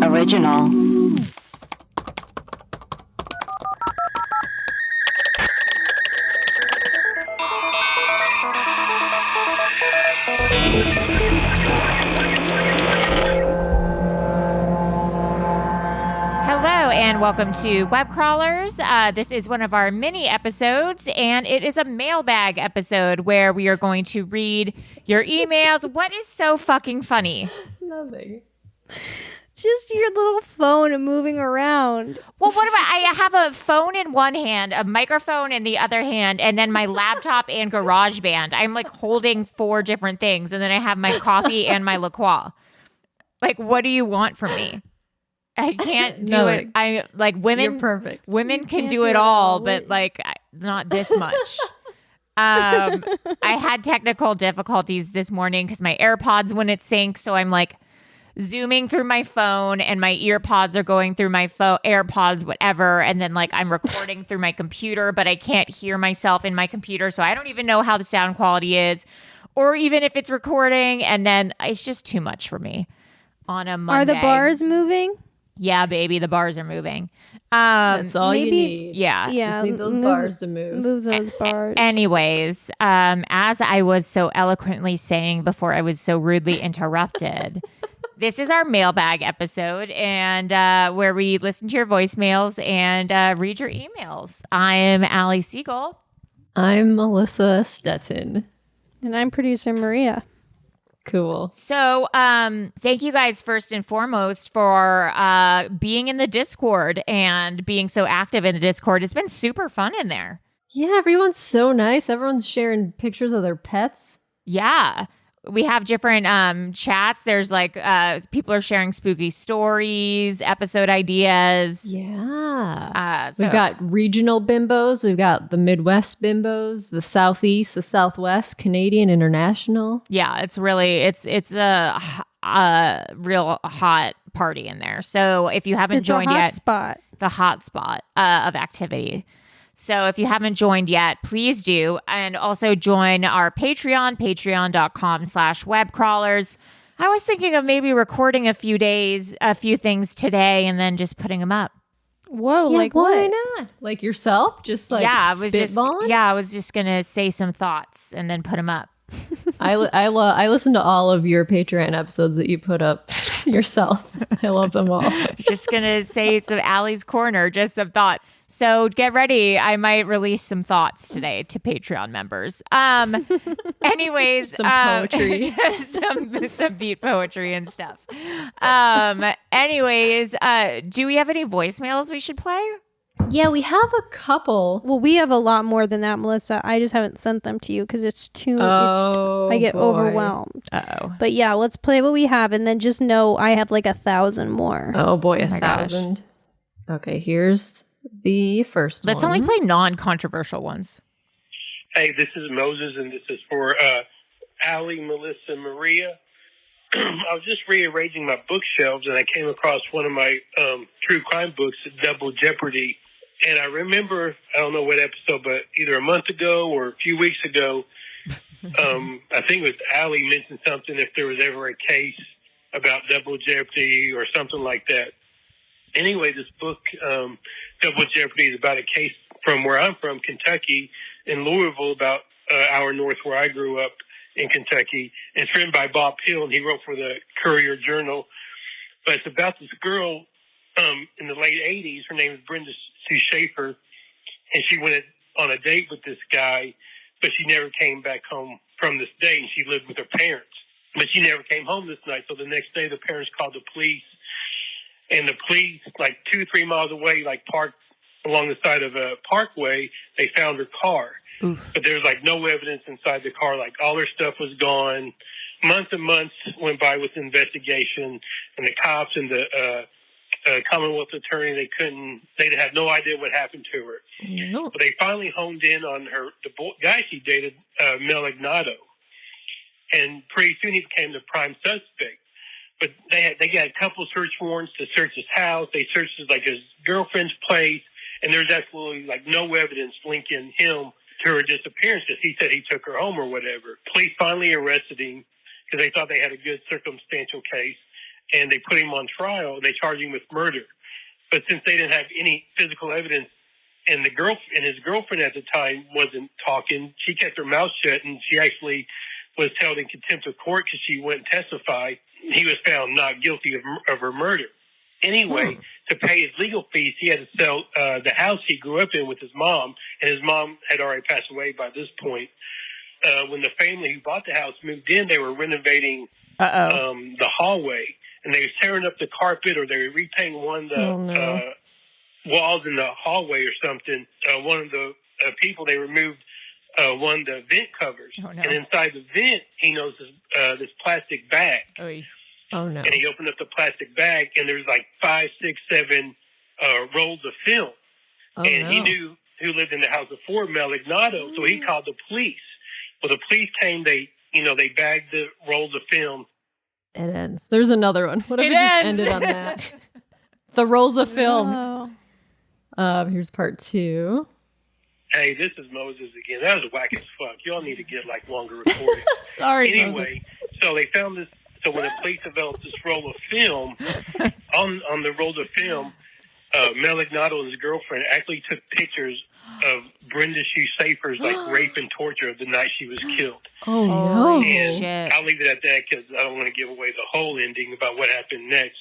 original. Hello and welcome to Web Crawlers. This is one of our mini episodes, and it is a mailbag episode where we are going to read your emails. What is so fucking funny? Nothing. Just your little phone moving around. Well, what about I have a phone in one hand, a microphone in the other hand, and then my laptop and GarageBand. I'm like holding 4 different things, and then I have my coffee and my La Croix. Like, what do you want from me? I can't do it. I like women. You're perfect. Women can do it all, but like not this much. I had technical difficulties this morning because my AirPods wouldn't sync, so I'm like zooming through my phone, and my earpods are going through my AirPods, whatever, and then like I'm recording through my computer, but I can't hear myself in my computer, so I don't even know how the sound quality is, or even if it's recording. And then it's just too much for me on a Monday. Are the bars moving? Yeah, baby, the bars are moving. That's all you need. Yeah. Just need those bars to move. Move those bars. Anyways, as I was so eloquently saying before I was so rudely interrupted, this is our mailbag episode, and where we listen to your voicemails and read your emails. I am Allie Siegel. I'm Melissa Stettin. And I'm producer Maria. Cool. So thank you guys first and foremost for being in the Discord and being so active in the Discord. It's been super fun in there. Yeah, everyone's so nice. Everyone's sharing pictures of their pets. Yeah. We have different chats. There's like people are sharing spooky stories, episode ideas. Yeah. So We've got regional bimbos. We've got the Midwest bimbos, the Southeast, the Southwest, Canadian, international. yeah, it's really it's a real hot party in there. So if you haven't joined yet, Spot. it's a hot spot of activity. So if you haven't joined yet, please do. And also join our Patreon, patreon.com/webcrawlers. I was thinking of maybe recording a few things today and then just putting them up. Whoa, Yeah, like why what? not? Like yourself? Just like I was just going to say some thoughts and then put them up. I listen to all of your Patreon episodes that you put up yourself. I love them all. Just going to say some Allie's Corner, just some thoughts. So get ready. I might release some thoughts today to Patreon members. Anyways. Some poetry. some beat poetry and stuff. Anyways, do we have any voicemails we should play? Yeah, we have a couple. Well, we have a lot more than that, Melissa. I just haven't sent them to you because it's too. I get boy. overwhelmed. Uh-oh. But yeah, let's play what we have, and then just know I have like 1,000 more. Oh boy, my gosh. 1,000. Okay, here's the first Let's one. only play non-controversial ones. Hey, this is Moses, and this is for Allie, Melissa, Maria. I was just rearranging my bookshelves, and I came across one of my true crime books, Double Jeopardy. And I remember, I don't know what episode, but either a month ago or a few weeks ago, I think it was Allie mentioned something if there was ever a case about Double Jeopardy or something like that. Anyway, this book, Double Jeopardy, is about a case from where I'm from, Kentucky, in Louisville, about an hour north where I grew up in Kentucky. It's written by Bob Hill, and he wrote for the Courier-Journal. But it's about this girl in the late 80s. Her name is Brenda Sue Schaefer, and she went on a date with this guy, but she never came back home from this date, and she lived with her parents. But she never came home this night, so the next day the parents called the police, and the police, like 2-3 miles away, like parked along the side of a parkway, they found her car. Oof. But there was like no evidence inside the car, like all her stuff was gone. Months and months went by with the investigation, and the cops and the Commonwealth attorney, they had no idea what happened to her. No. But they finally honed in on the guy she dated, Melon, and pretty soon he became the prime suspect. But they got a couple of search warrants to search his house. They searched his girlfriend's place, and there's absolutely like no evidence linking him to her disappearance because he said he took her home or whatever. Police finally arrested him because they thought they had a good circumstantial case. and they put him on trial, and they charged him with murder. But since they didn't have any physical evidence, and his girlfriend at the time wasn't talking, she kept her mouth shut, and she actually was held in contempt of court because she wouldn't testify. He was found not guilty of her murder. Anyway, to pay his legal fees, he had to sell the house he grew up in with his mom, and his mom had already passed away by this point. When the family who bought the house moved in, they were renovating the hallway, and they were tearing up the carpet, or they were repainting one of the walls in the hallway or something. One of the people, they removed one of the vent covers, and inside the vent, he noticed this plastic bag. Oh no! And he opened up the plastic bag, and there's like 5, 6, 7 rolls of film. He knew who lived in the house before, Malignado, so he called the police. Well, the police came. They bagged the rolls of film. It ends. There's another one. What if it just ended on that? The rolls of film. Here's part 2. Hey, this is Moses again. That was whack as fuck. Y'all need to get like longer recordings. Sorry. Anyway, so they found this. So when the police developed this roll of film, on the rolls of film, Malignado and his girlfriend actually took pictures of Brenda Shue Safer's rape and torture of the night she was killed. Oh no! And shit. I'll leave it at that because I don't want to give away the whole ending about what happened next.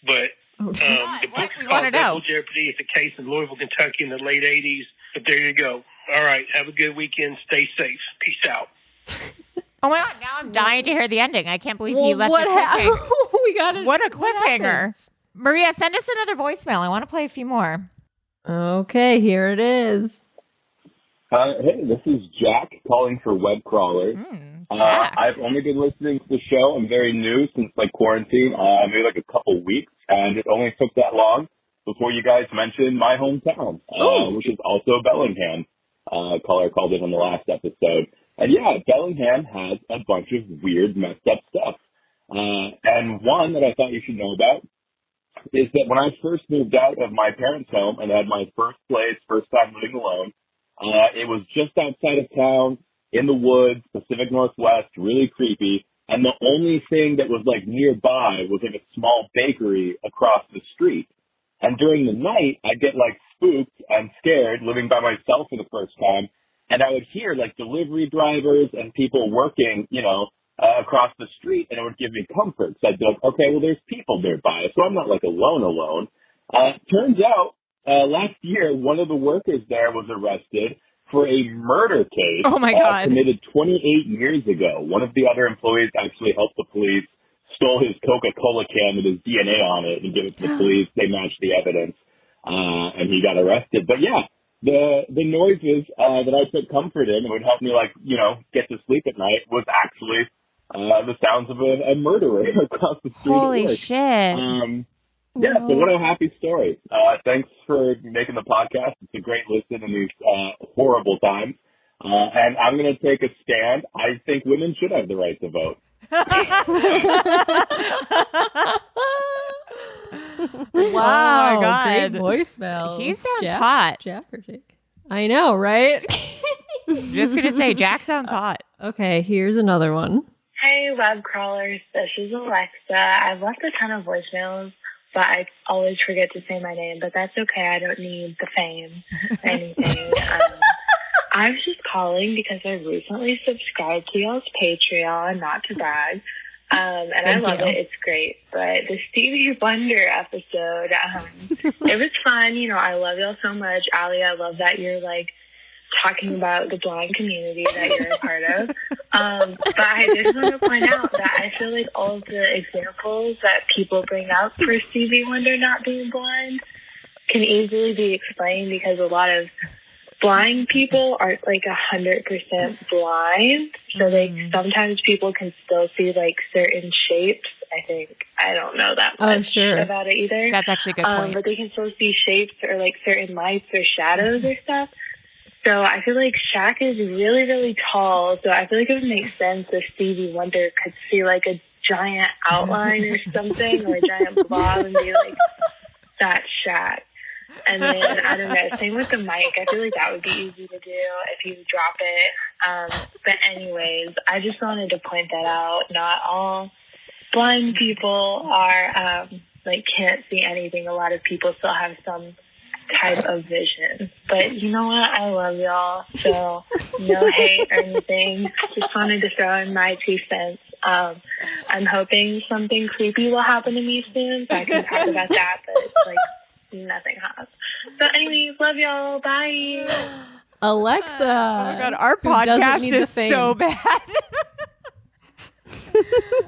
But the book's called Double Jeopardy. It's a case in Louisville, Kentucky in the late 80s. But there you go. All right. Have a good weekend. Stay safe. Peace out. Oh my God, now I'm dying to hear the ending. I can't believe he left a cliffhanger. We got it. What a cliffhanger. Maria, send us another voicemail. I want to play a few more. Okay, here it is. Hey, this is Jack calling for Web Crawlers. Jack. I've only been listening to the show. I'm very new since quarantine, maybe a couple weeks, and it only took that long before you guys mentioned my hometown, which is also Bellingham. Caller called in on the last episode. And yeah, Bellingham has a bunch of weird, messed up stuff. And one that I thought you should know about is that when I first moved out of my parents' home and had my first place, first time living alone, it was just outside of town, in the woods, Pacific Northwest, really creepy. And the only thing that was nearby was a small bakery across the street. And during the night, I'd get spooked and scared living by myself for the first time. And I would hear delivery drivers and people working, across the street, and it would give me comfort. So I'd be like, okay, well, there's people nearby, so I'm not alone. Turns out, last year, one of the workers there was arrested for a murder case. Oh my God. Committed 28 years ago. One of the other employees actually helped the police, stole his Coca-Cola can with his DNA on it and gave it to the police. They matched the evidence, and he got arrested. But yeah. The noises that I took comfort in and would help me, get to sleep at night was actually the sounds of a murderer across the street. Holy shit. Yeah, so what a happy story. Thanks for making the podcast. It's a great listen in these horrible times. And I'm going to take a stand. I think women should have the right to vote. Wow. Oh my God. Great voicemail. He sounds hot. Jack or Jake? I know, right? Just going to say, Jack sounds hot. Okay, here's another one. Hey, web crawlers. This is Alexa. I've left a ton of voicemails, but I always forget to say my name, but that's okay. I don't need the fame or anything. I was just calling because I recently subscribed to y'all's Patreon, not to brag. And I love it. It's great. But the Stevie Wonder episode, it was fun. I love y'all so much. Allie, I love that you're talking about the blind community that you're a part of. But I just want to point out that I feel like all of the examples that people bring up for Stevie Wonder not being blind can easily be explained because a lot of blind people aren't 100% blind, so sometimes people can still see certain shapes. I think I don't know that much about it either. That's actually a good point. But they can still see shapes or certain lights or shadows or stuff. So I feel like Shaq is really, really tall. So I feel like it would make sense if Stevie Wonder could see a giant outline or something, or a giant blob, and be that's Shaq. And then, I don't know, same with the mic. I feel like that would be easy to do if you drop it. But anyways, I just wanted to point that out. Not all blind people are like can't see anything. A lot of people still have some type of vision. But you know what? I love y'all. So no hate or anything. Just wanted to throw in my 2 cents. I'm hoping something creepy will happen to me soon so I can talk about that, but like nothing has. So anyways, love y'all. Bye. Alexa. Oh my God, our podcast is so bad.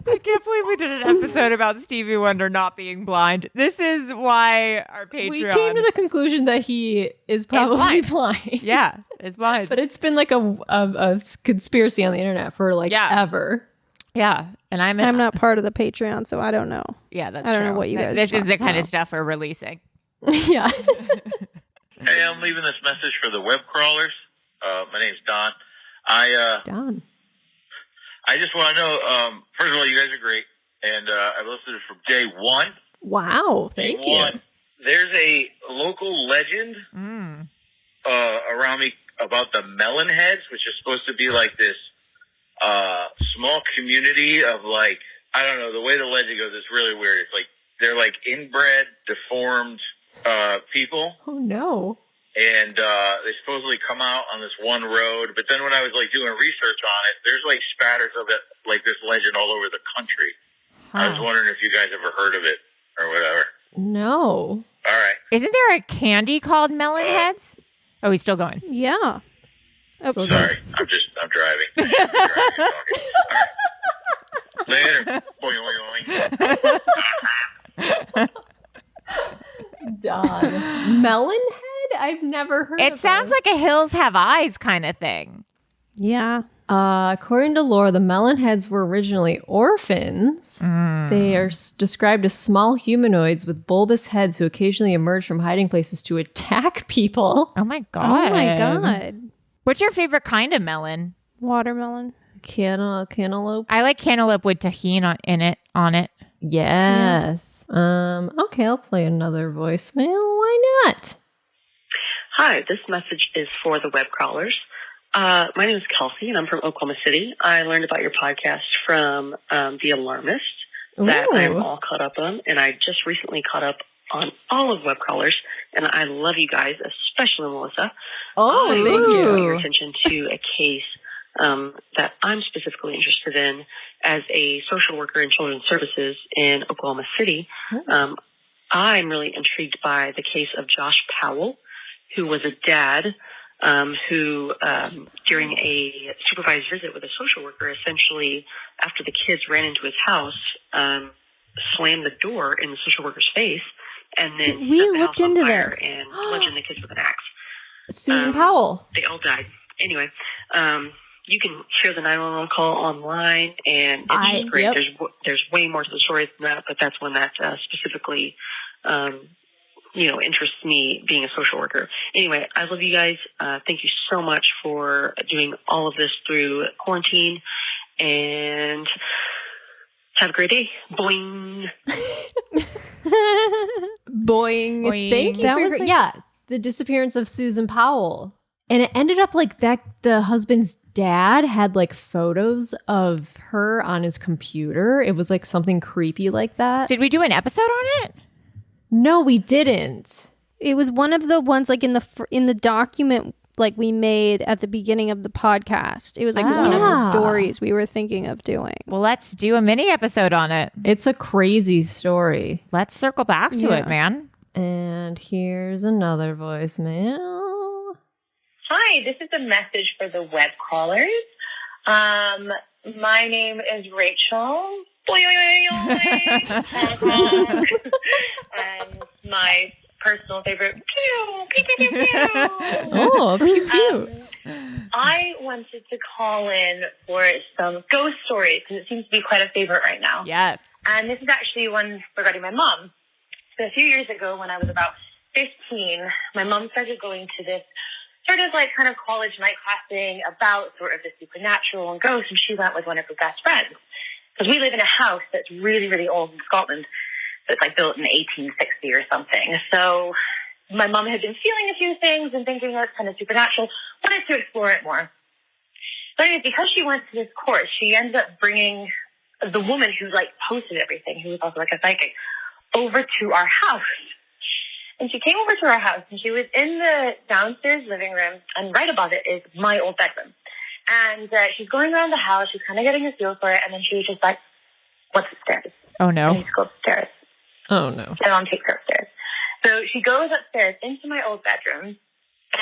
I can't believe we did an episode about Stevie Wonder not being blind. This is why our Patreon... We came to the conclusion that he is probably blind. Yeah, is blind. But it's been like a conspiracy on the internet for like ever. Yeah, and I'm not part of the Patreon, so I don't know. Yeah, that's I true. don't know what you guys. This is the kind about. of stuff we're releasing. Yeah. Hey, I'm leaving this message for the web crawlers. My name's Don. Don. I just want to know, first of all, you guys are great. And I've listened from day one. Wow, thank you. There's a local legend around me about the Melon heads, which is supposed to be like this small community of like, I don't know, the way the legend goes, it's really weird. It's like, they're like inbred, deformed people. Oh, no. And they supposedly come out on this one road. But then when I was like doing research on it, there's like spatters of it, like this legend all over the country. I was wondering if you guys ever heard of it or whatever. No. All right. Isn't there a candy called Melon Heads? Oh, he's still going. Yeah. Oh, sorry. I'm driving. I'm driving and talking. All right. Later. Boing, boing, boing. Don. Melon head? I've never heard of It sounds like a Hills Have Eyes kind of thing. Yeah. According to lore, the melon heads were originally orphans. They are described as small humanoids with bulbous heads who occasionally emerge from hiding places to attack people. Oh my God. Oh my God. What's your favorite kind of melon? Watermelon. Cantaloupe. I like cantaloupe with tahini on it. Yes. Okay, I'll play another voicemail. Why not? Hi, this message is for the web crawlers. My name is Kelsey, and I'm from Oklahoma City. I learned about your podcast from The Alarmist that I'm all caught up on, and I just recently caught up on all of web crawlers, and I love you guys, especially Melissa. Oh, thank you. Draw your attention to a case that I'm specifically interested in as a social worker in children's services in Oklahoma City. I'm really intrigued by the case of Josh Powell, who was a dad who, during a supervised visit with a social worker, essentially, after the kids ran into his house, slammed the door in the social worker's face, and then We set the looked house on into fire this. and bludgeoned the kids with an axe. Susan Powell. They all died. Anyway, you can hear the 911 call online, and it's just great. Yep. There's way more to the story than that, but that's one that specifically interests me being a social worker. Anyway, I love you guys. Thank you so much for doing all of this through quarantine, and have a great day. Boing. Boing. Thank you. That For was your, like- yeah, the disappearance of Susan Powell. And it ended up like that the husband's dad had like photos of her on his computer. It was like something creepy like that. Did we do an episode on it? No, we didn't. It was one of the ones like in the document like we made at the beginning of the podcast. It was like one of the stories we were thinking of doing. Well, let's do a mini episode on it. It's a crazy story. Let's circle back to it, man. And here's another voicemail. Hi, this is a message for the web crawlers. My name is Rachel. And my personal favorite. Pew, pew, pew, pew, pew. Oh, pew pew. I wanted to call in for some ghost stories because it seems to be quite a favorite right now. Yes. And this is actually one regarding my mom. So a few years ago, when I was about 15, my mom started going to this sort of like kind of college night class thing about sort of the supernatural and ghosts, and she went with one of her best friends. Because we live in a house that's really, really old in Scotland. That's like built in 1860 or something. So my mom had been feeling a few things and thinking that's kind of supernatural, wanted to explore it more. But anyways, because she went to this course, she ended up bringing the woman who like posted everything, who was also like a psychic, over to our house. And she came over to our house, and she was in the downstairs living room, and right above it is my old bedroom. And she's going around the house. She's kind of getting a feel for it, and then she was just like, "What's upstairs?" Oh, no. I need to go upstairs. Oh, no. And Mom takes her upstairs. So she goes upstairs into my old bedroom,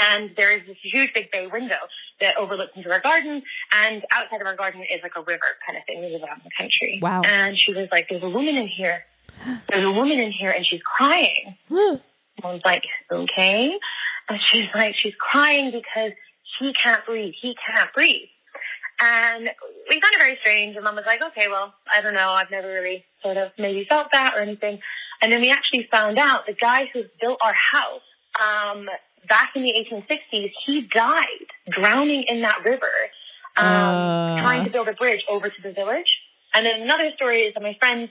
and there is this huge big bay window that overlooks into our garden, and outside of our garden is like a river kind of thing. We live out in the country. Wow. And she was like, "There's a woman in here. There's a woman in here, and she's crying." I was like, "Okay." And she's like, "She's crying because he can't breathe. He can't breathe." And we found it very strange. And Mom was like, "Okay, well, I don't know. I've never really sort of maybe felt that or anything." And then we actually found out the guy who built our house back in the 1860s, he died drowning in that river, trying to build a bridge over to the village. And then another story is that my friend,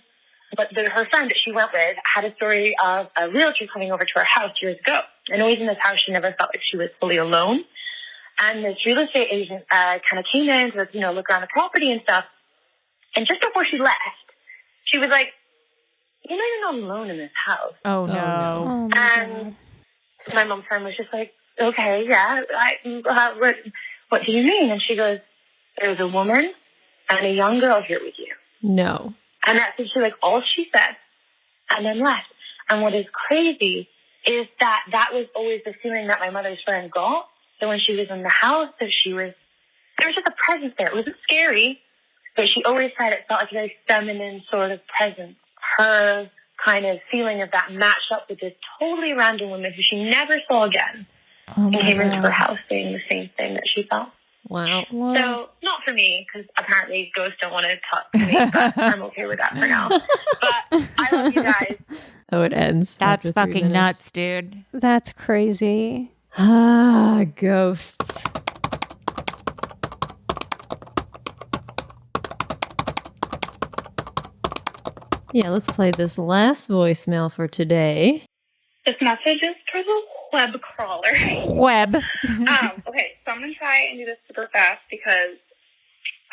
her friend that she went with, had a story of a realtor coming over to her house years ago. And always in this house, she never felt like she was fully alone. And this real estate agent kind of came in to, look around the property and stuff. And just before she left, she was like, "You're not alone in this house." Oh, no. Oh, And my mom's friend was just like, "Okay, yeah, what do you mean?" And she goes, "There's a woman and a young girl here with you." No. And that's actually like all she said, and then left. And what is crazy is that was always the feeling that my mother's friend got. So when she was in the house, there was just a presence there. It wasn't scary, but she always said it felt like a very feminine sort of presence. Her kind of feeling of that matched up with this totally random woman who she never saw again, and came into her house saying the same thing that she felt. Wow. So, not for me, because apparently ghosts don't want to talk to me, but I'm okay with that for now. But I love you guys. Oh, it ends. That's after 3 fucking minutes. nuts, dude. That's crazy. Ah, ghosts. Yeah, let's play this last voicemail for today. This message is for the web crawler. Web. Okay, so I'm going to try and do this super fast because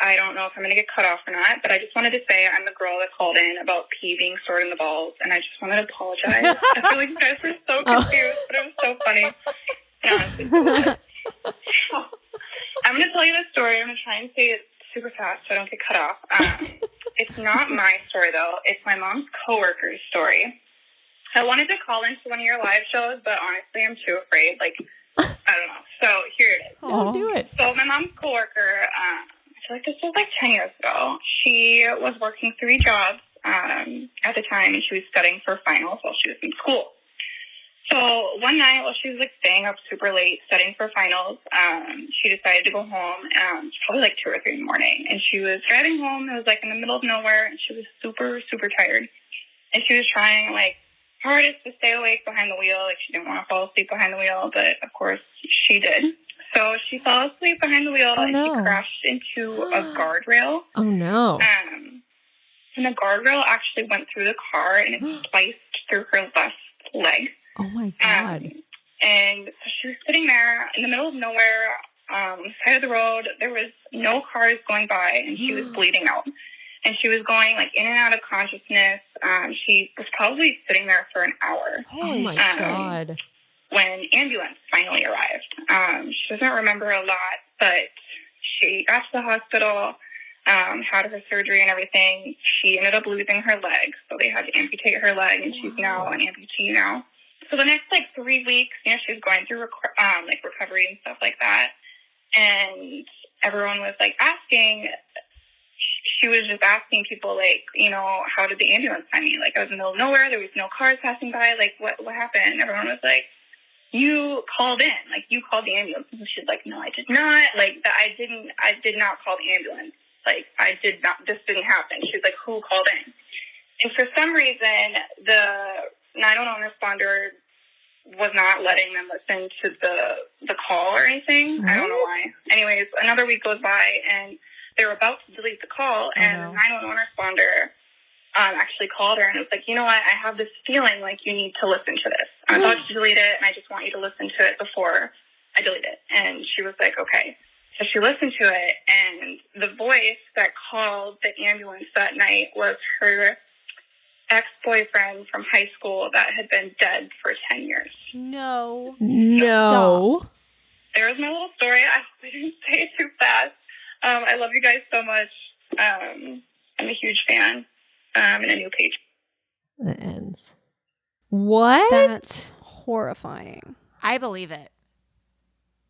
I don't know if I'm going to get cut off or not, but I just wanted to say I'm the girl that called in about pee being stored in the balls, and I just wanted to apologize. I feel like you guys were so confused, but it was so funny. And honestly, so I'm going to tell you the story. I'm going to try and say it super fast so I don't get cut off. It's not my story, though. It's my mom's coworker's story. I wanted to call into one of your live shows, but honestly, I'm too afraid. Like, I don't know. So here it is. Oh, do it. So my mom's coworker, I feel like this was like 10 years ago. She was working 3 jobs at the time, and she was studying for finals while she was in school. So one night, while she was like staying up super late studying for finals, she decided to go home. It's probably like 2 or 3 in the morning, and she was driving home. It was like in the middle of nowhere, and she was super, super tired. And she was trying like hardest to stay awake behind the wheel. Like she didn't want to fall asleep behind the wheel, but of course she did. So she fell asleep behind the wheel, and she crashed into a guardrail. Oh, no. And the guardrail actually went through the car, and it spliced through her left leg. Oh, my God. And so she was sitting there in the middle of nowhere, on the side of the road. There was no cars going by, and she was bleeding out. And she was going like in and out of consciousness. She was probably sitting there for an hour. Oh, my God. When ambulance finally arrived. She doesn't remember a lot, but she got to the hospital, had her surgery and everything. She ended up losing her leg, so they had to amputate her leg, and she's now an amputee now. So the next 3 weeks, she was going through recovery and stuff like that, and everyone was asking. She was just asking people, how did the ambulance find me? I was in the middle of nowhere. There was no cars passing by. What happened? Everyone was like, you called in. You called the ambulance. And she's like, no, I did not. I did not call the ambulance. I did not. This didn't happen. She's like, who called in? And for some reason, the 911 responder was not letting them listen to the call or anything. What? I don't know why. Anyways, another week goes by, and they were about to delete the call, and the 911 responder actually called her and was like, you know what, I have this feeling like you need to listen to this. I'm about to delete it, and I just want you to listen to it before I delete it. And she was like, okay. So she listened to it, and the voice that called the ambulance that night was her ex-boyfriend from high school that had been dead for 10 years. No. No. Stop. There was my little story. I hope I didn't say it too fast. I love you guys so much. I'm a huge fan. And a new page. That ends. What? That's horrifying. I believe it.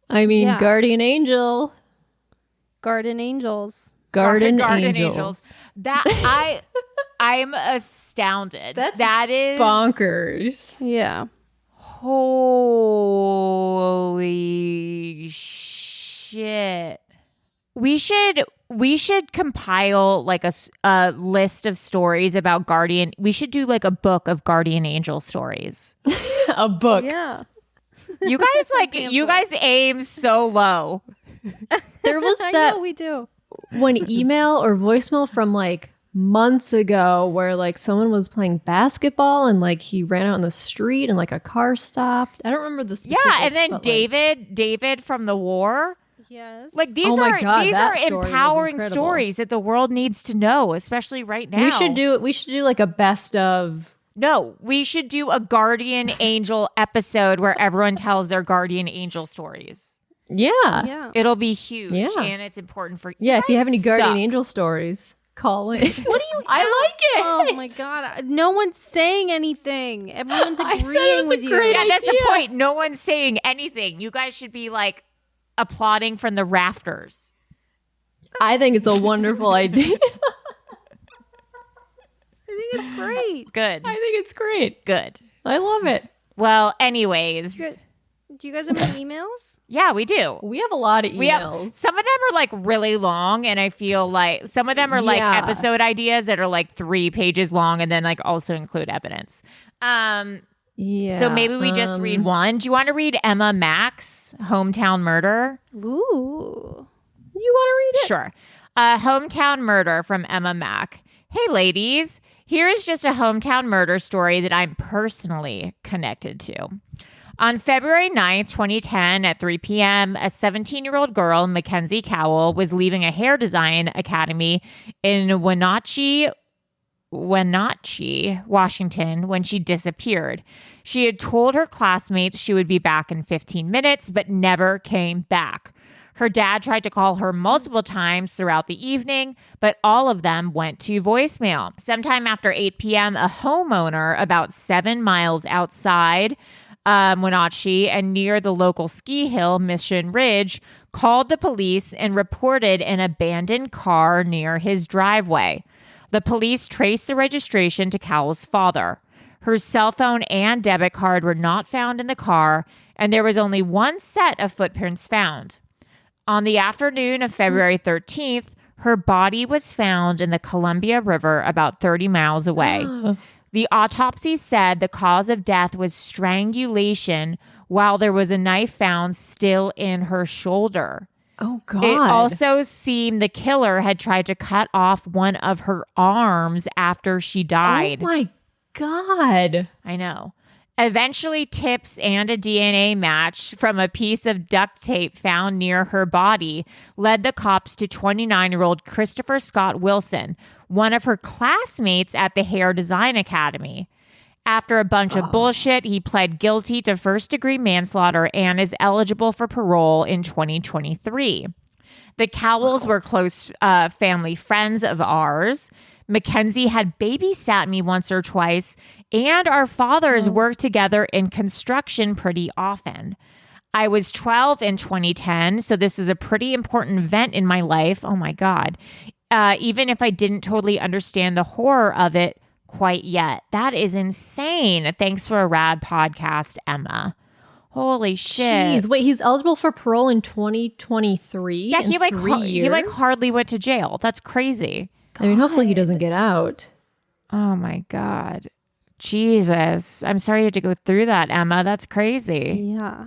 I mean, Yeah. guardian angel. Garden angels. Garden Garden angels. That I'm astounded. That is bonkers. Yeah. Holy shit. We should compile like a list of stories about guardian. We should do like a book of guardian angel stories. A book. Yeah. You guys aim so low. There was I that know we do. one email or voicemail from like months ago where like someone was playing basketball and like he ran out in the street and like a car stopped. I don't remember the specifics. Yeah, and then but, David from the war. Yes. Like these Oh my are God, these that are story was empowering incredible. stories that the world needs to know, especially right now. we should do like a best of. No, we should do a guardian angel episode where everyone tells their guardian angel stories. Yeah. Yeah. It'll be huge, Yeah. and it's important for Yeah, if you have any guys guardian suck. angel stories, call in. What do you? I like it. Oh my God! No one's saying anything. Everyone's I said it agreeing was a with you. great Yeah, that's the idea. point. No one's saying anything. You guys should be like applauding from the rafters. I think it's a wonderful idea. I think it's great. Good. I think it's great. Good. I love it. Well, anyways. Do you guys have any emails? Yeah, we do. We have a lot of We have emails. some of them are like really long, and I feel like some of them are like Yeah. episode ideas that are like 3 pages long, and then like also include evidence. Yeah. So maybe we just read one. Do you want to read Emma Mack's Hometown Murder? Ooh. You want to read it? Sure. Hometown Murder from Emma Mack. Hey, ladies. Here is just a hometown murder story that I'm personally connected to. On February 9th, 2010, at 3 p.m., a 17-year-old girl, Mackenzie Cowell, was leaving a hair design academy in Wenatchee, Washington, when she disappeared. She had told her classmates she would be back in 15 minutes, but never came back. Her dad tried to call her multiple times throughout the evening, but all of them went to voicemail. Sometime after 8 p.m., a homeowner about 7 miles outside Wenatchee and near the local ski hill, Mission Ridge, called the police and reported an abandoned car near his driveway. The police traced the registration to Cowell's father. Her cell phone and debit card were not found in the car, and there was only one set of footprints found. On the afternoon of February 13th, her body was found in the Columbia River about 30 miles away. The autopsy said the cause of death was strangulation, while there was a knife found still in her shoulder. Oh, God. It also seemed the killer had tried to cut off one of her arms after she died. Oh, my God. I know. Eventually, tips and a DNA match from a piece of duct tape found near her body led the cops to 29-year-old Christopher Scott Wilson, one of her classmates at the Hair Design Academy. After a bunch of bullshit, he pled guilty to first-degree manslaughter and is eligible for parole in 2023. The Cowells were close family friends of ours. Mackenzie had babysat me once or twice, and our fathers worked together in construction pretty often. I was 12 in 2010, so this was a pretty important event in my life. Oh my God. Even if I didn't totally understand the horror of it quite yet. That is insane. Thanks for a rad podcast, Emma. Holy shit. Jeez. Wait, he's eligible for parole in 2023? Yeah, he like years? he like hardly went to jail. That's crazy. I mean, hopefully he doesn't get out. Oh my God. Jesus. I'm sorry you had to go through that, Emma. That's crazy. Yeah.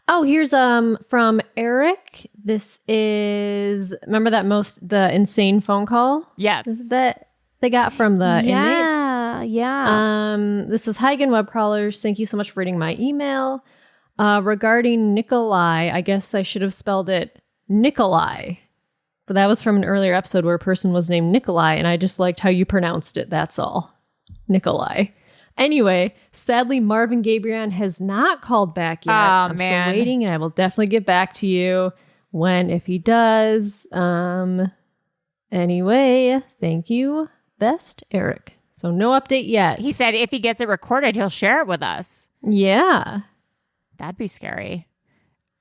Oh, here's from Eric. This is, remember the insane phone call? Yes. This is that they got from the inmate. Yeah. This is Hagen Web Crawlers. Thank you so much for reading my email. Regarding Nikolai, I guess I should have spelled it Nikolai. But that was from an earlier episode where a person was named Nikolai, and I just liked how you pronounced it. That's all. Nikolai. Anyway, sadly, Marvin Gabrion has not called back yet. I'm still waiting, and I will definitely get back to you if he does. Anyway, thank you. Best, Eric. So no update yet. He said if he gets it recorded, he'll share it with us. Yeah. That'd be scary.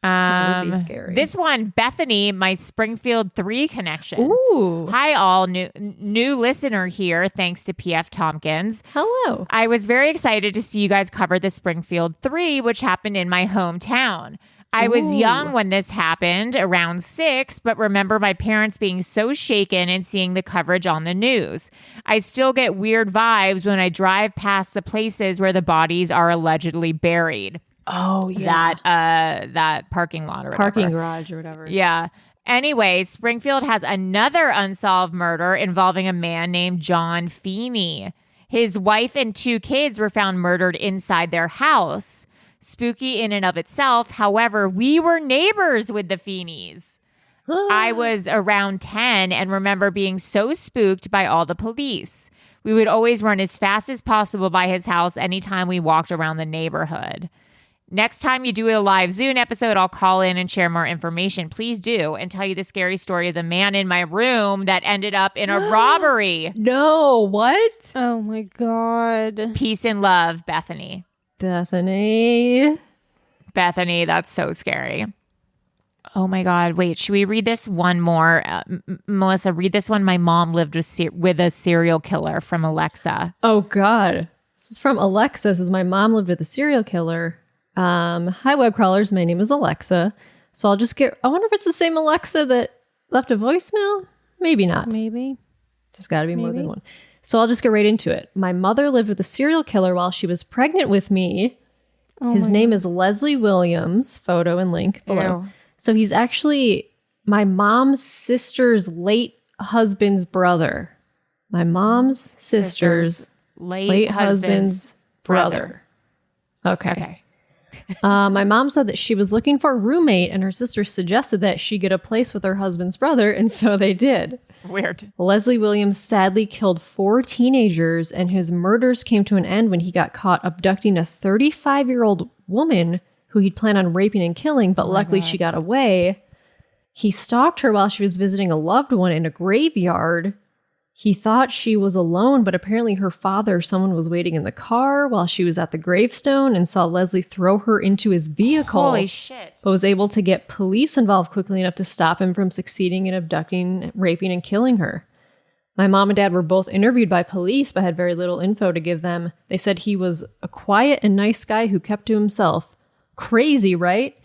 That would be scary. This one, Bethany, my Springfield 3 connection. Ooh. Hi, all. New listener here, thanks to PF Tompkins. Hello. I was very excited to see you guys cover the Springfield 3, which happened in my hometown. I was young when this happened, around 6, but remember my parents being so shaken and seeing the coverage on the news. I still get weird vibes when I drive past the places where the bodies are allegedly buried. Oh, yeah. That parking lot or whatever. Parking garage or whatever. Yeah. Anyway, Springfield has another unsolved murder involving a man named John Feeney. His wife and 2 kids were found murdered inside their house. Spooky in and of itself. However, we were neighbors with the Feeneys. I was around 10 and remember being so spooked by all the police. We would always run as fast as possible by his house anytime we walked around the neighborhood. Next time you do a live Zoom episode, I'll call in and share more information. Please do, and tell you the scary story of the man in my room that ended up in a robbery. No, what? Oh my God. Peace and love, Bethany. Bethany, that's so scary. Oh my God. Wait, should we read this one more? Melissa, read this one. My mom lived with a serial killer from Alexa. Oh God. This is from Alexa. This is my mom lived with a serial killer. Hi, web crawlers. My name is Alexa. So I'll just I wonder if it's the same Alexa that left a voicemail? Maybe not. Maybe. There's got to be more than one. So I'll just get right into it. My mother lived with a serial killer while she was pregnant with me. His name is Leslie Williams. Photo and link below. Ew. So he's actually my mom's sister's late husband's brother. My mom's sister's late husband's brother. Okay. My mom said that she was looking for a roommate and her sister suggested that she get a place with her husband's brother, and so they did. Weird. Leslie Williams sadly killed 4 teenagers, and his murders came to an end when he got caught abducting a 35-year-old woman who he'd planned on raping and killing, but luckily she got away. He stalked her while she was visiting a loved one in a graveyard. He thought she was alone, but apparently her father or someone was waiting in the car while she was at the gravestone and saw Leslie throw her into his vehicle. Holy shit. But was able to get police involved quickly enough to stop him from succeeding in abducting, raping, and killing her. My mom and dad were both interviewed by police, but had very little info to give them. They said he was a quiet and nice guy who kept to himself. Crazy, right?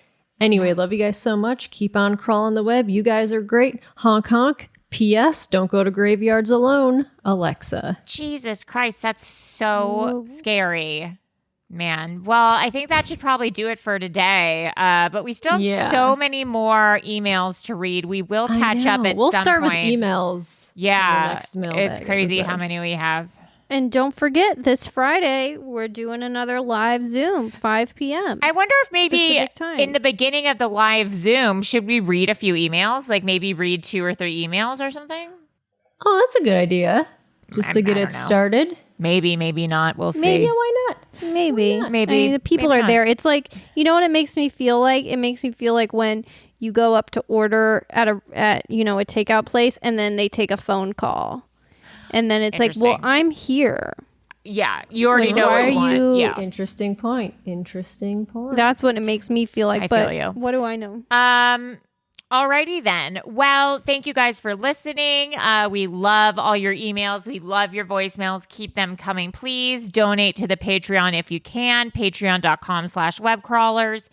Anyway, love you guys so much. Keep on crawling the web. You guys are great. Honk, honk. P.S. Don't go to graveyards alone, Alexa. Jesus Christ, that's so scary, man. Well, I think that should probably do it for today. But we still have so many more emails to read. We will catch up at some point. We'll start with emails. Yeah, the next mailbag it's crazy episode. how many we have. And don't forget, this Friday, we're doing another live Zoom, 5 p.m. I wonder if maybe Pacific time. in the beginning of the live Zoom, should we read a few emails? Like maybe read 2 or 3 emails or something? Oh, that's a good idea. Just to get I it don't know. started. Maybe, maybe not. We'll see. Maybe, why not? Maybe. Maybe. I mean, the people Maybe are not. there. It's like, you know what it makes me feel like? It makes me feel like when you go up to order at a takeout place and then they take a phone call. And then it's like, well, Interesting. I'm here. Yeah, you already Like, know why what you are want. you- Yeah. Interesting point. That's what it makes me feel like. I but feel you. what do I know? Alrighty then. Well, thank you guys for listening. We love all your emails. We love your voicemails. Keep them coming. Please donate to the Patreon if you can. Patreon.com/webcrawlers.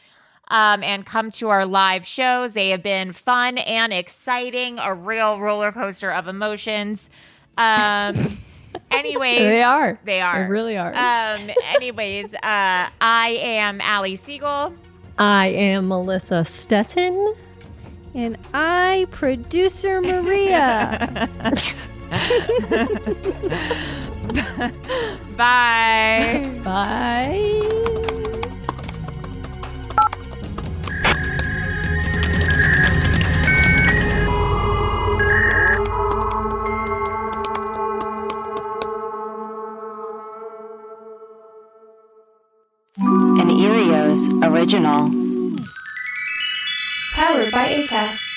And come to our live shows. They have been fun and exciting. A real roller coaster of emotions. Anyways. They are. They are. They really are. Anyways, I am Allie Siegel. I am Melissa Stetton. And I, producer Maria. Bye. Bye. An Erios original. Powered by Acast.